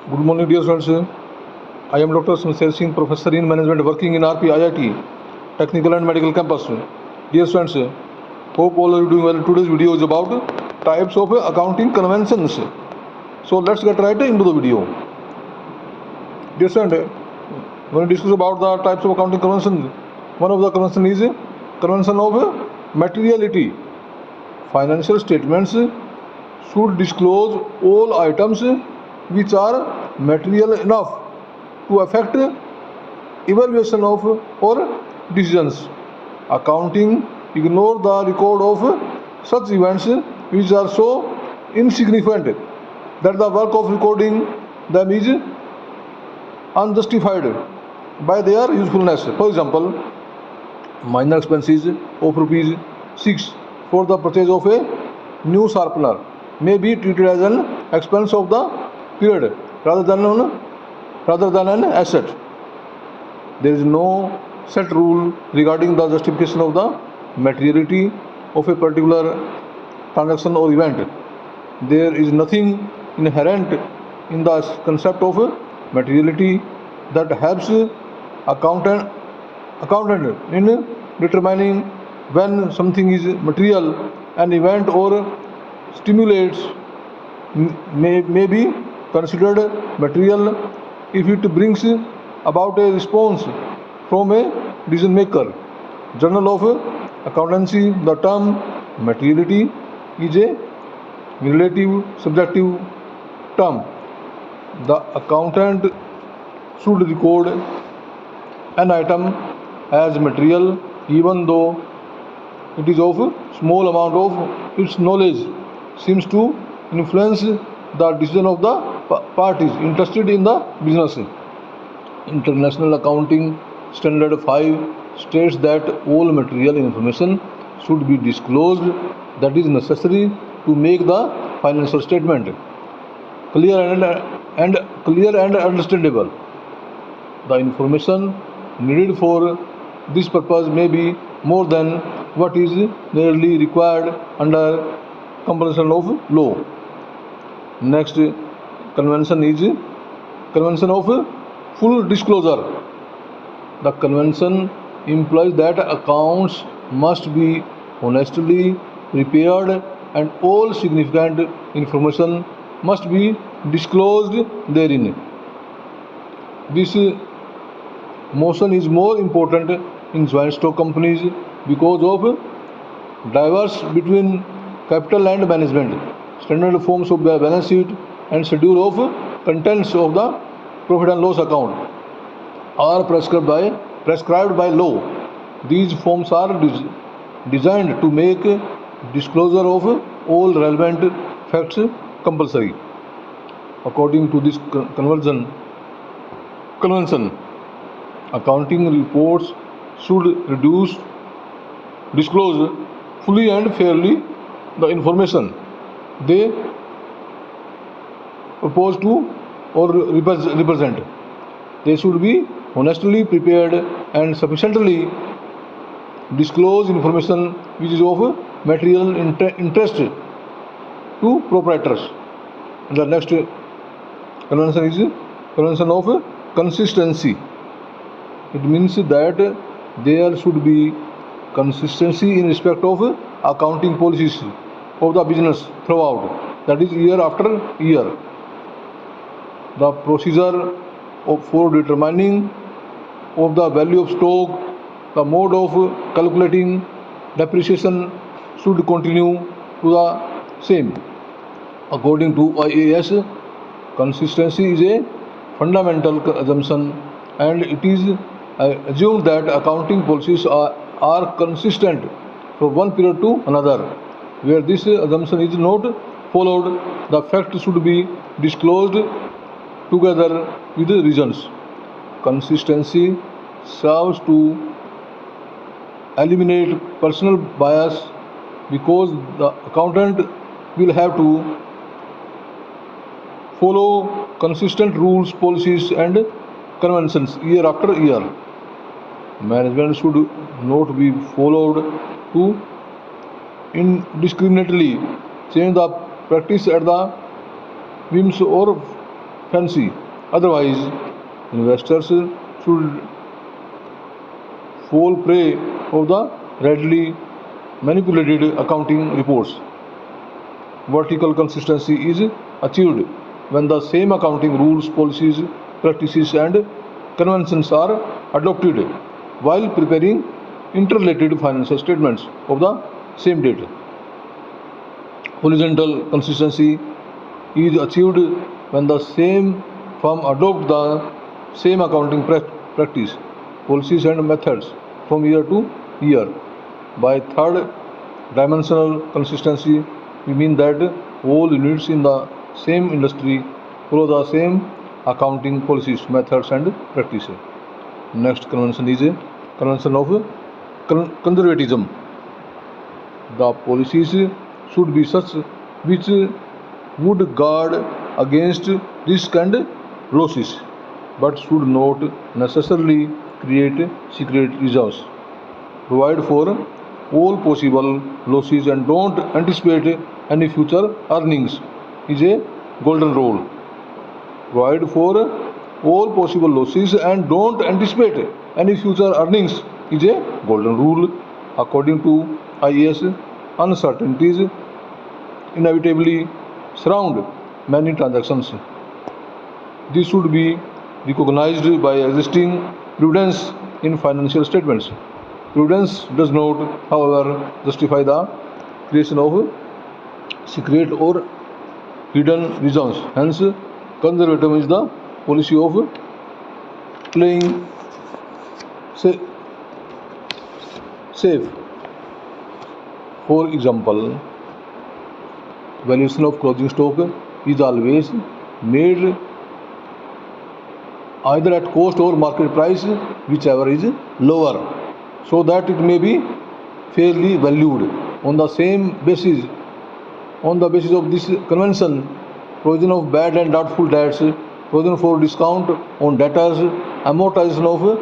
Good morning, dear friends. I am Dr. Shamsher Singh, Professor in Management, working in RP IIT, Technical and Medical Campus. Dear friends, hope all are doing well. Today's video is about types of accounting conventions. So let's get right into the video. Dear friend, when we discuss about the types of accounting conventions, one of the convention is convention of materiality. Financial statements should disclose all items which are material enough to affect evaluation of or decisions. Accounting ignore the record of such events which are so insignificant that the work of recording them is unjustified by their usefulness. For example, minor expenses of rupees 6 for the purchase of a new sharpener may be treated as an expense of the period rather than an asset. There is no set rule regarding the justification of the materiality of a particular transaction or event. There is nothing inherent in the concept of materiality that helps accountant in determining when something is material. An event or stimulates may be considered material if it brings about a response from a decision maker. Journal of Accountancy, the term materiality is a relative subjective term. The accountant should record an item as material even though it is of small amount of its knowledge seems to influence the decision of the parties interested in the business. International Accounting Standard 5 states that all material information should be disclosed that is necessary to make the financial statement clear and understandable. The information needed for this purpose may be more than what is generally required under compulsion of law. Next convention is convention of full disclosure. The convention implies that accounts must be honestly prepared and all significant information must be disclosed therein. This motion is more important in joint stock companies because of diverse between capital and management. Standard forms of balance sheet and schedule of contents of the profit and loss account are prescribed by law. These forms are designed to make disclosure of all relevant facts compulsory. According to this convention, accounting reports should disclose fully and fairly the information they propose to or represent. They should be honestly prepared and sufficiently disclose information which is of material interest to proprietors. The next convention is convention of consistency. It means that there should be consistency in respect of accounting policies of the business throughout, that is year after year. The procedure for determining of the value of stock, the mode of calculating depreciation should continue to the same. According to IAS, consistency is a fundamental assumption and it is assumed that accounting policies are consistent from one period to another. Where this assumption is not followed, the fact should be disclosed together with reasons. Consistency serves to eliminate personal bias because the accountant will have to follow consistent rules, policies and conventions year after year. Management should not be followed to indiscriminately change the practice at the whims or fancy. Otherwise, investors should fall prey of the readily manipulated accounting reports. Vertical consistency is achieved when the same accounting rules, policies, practices, and conventions are adopted while preparing interrelated financial statements of the same date. Horizontal consistency is achieved when the same firm adopt the same accounting practice, policies, and methods from year to year. By third dimensional consistency, we mean that all units in the same industry follow the same accounting policies, methods, and practices. Next convention is a convention of conservatism. The policies should be such which would guard against risk and losses, but should not necessarily create secret reserves. Provide for all possible losses and don't anticipate any future earnings is a golden rule. Provide for all possible losses and don't anticipate any future earnings is a golden rule. According to IAS, uncertainties inevitably surround many transactions. This should be recognized by existing prudence in financial statements. Prudence does not, however, justify the creation of secret or hidden reasons. Hence, conservatism is the policy of playing safe. For example, valuation of closing stock is always made either at cost or market price, whichever is lower, so that it may be fairly valued. On the basis of this convention, provision of bad and doubtful debts, provision for discount on debtors, amortization of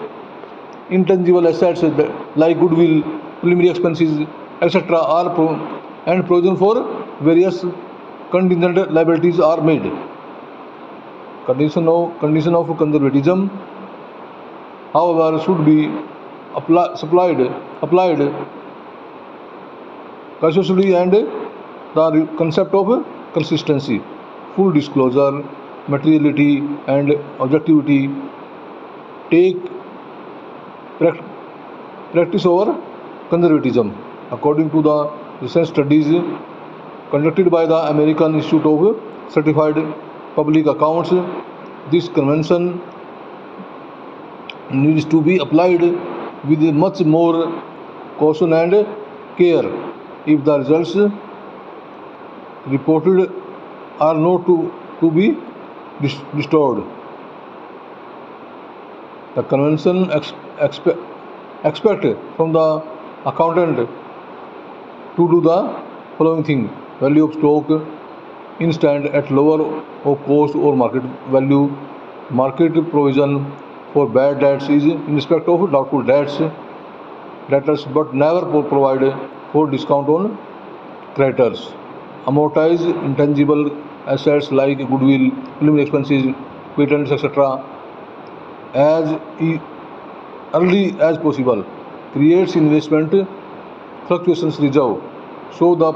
intangible assets like goodwill, preliminary expenses, etc. and provision for various contingent liabilities are made. Condition of conservatism, however, should be applied cautiously, and the concept of consistency, full disclosure, materiality, and objectivity take practice over conservatism. According to the recent studies conducted by the American Institute of Certified Public Accounts, this convention needs to be applied with much more caution and care if the results reported are not to be distorted. The convention expect from the accountant to do the following thing: value of stock instant at lower of cost or market value, market provision for bad debts is in respect of doubtful debtors, but never provide for discount on creditors, amortize intangible assets like goodwill, preliminary expenses, patents, etc. as early as possible, creates investment fluctuations reserve. So the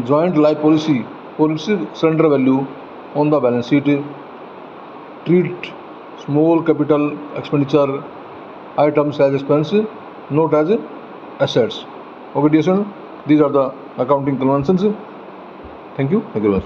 joint life policy surrender value on the balance sheet, treat small capital expenditure items as expense, not as assets. Okay, dear students, these are the accounting conventions. Thank you very much.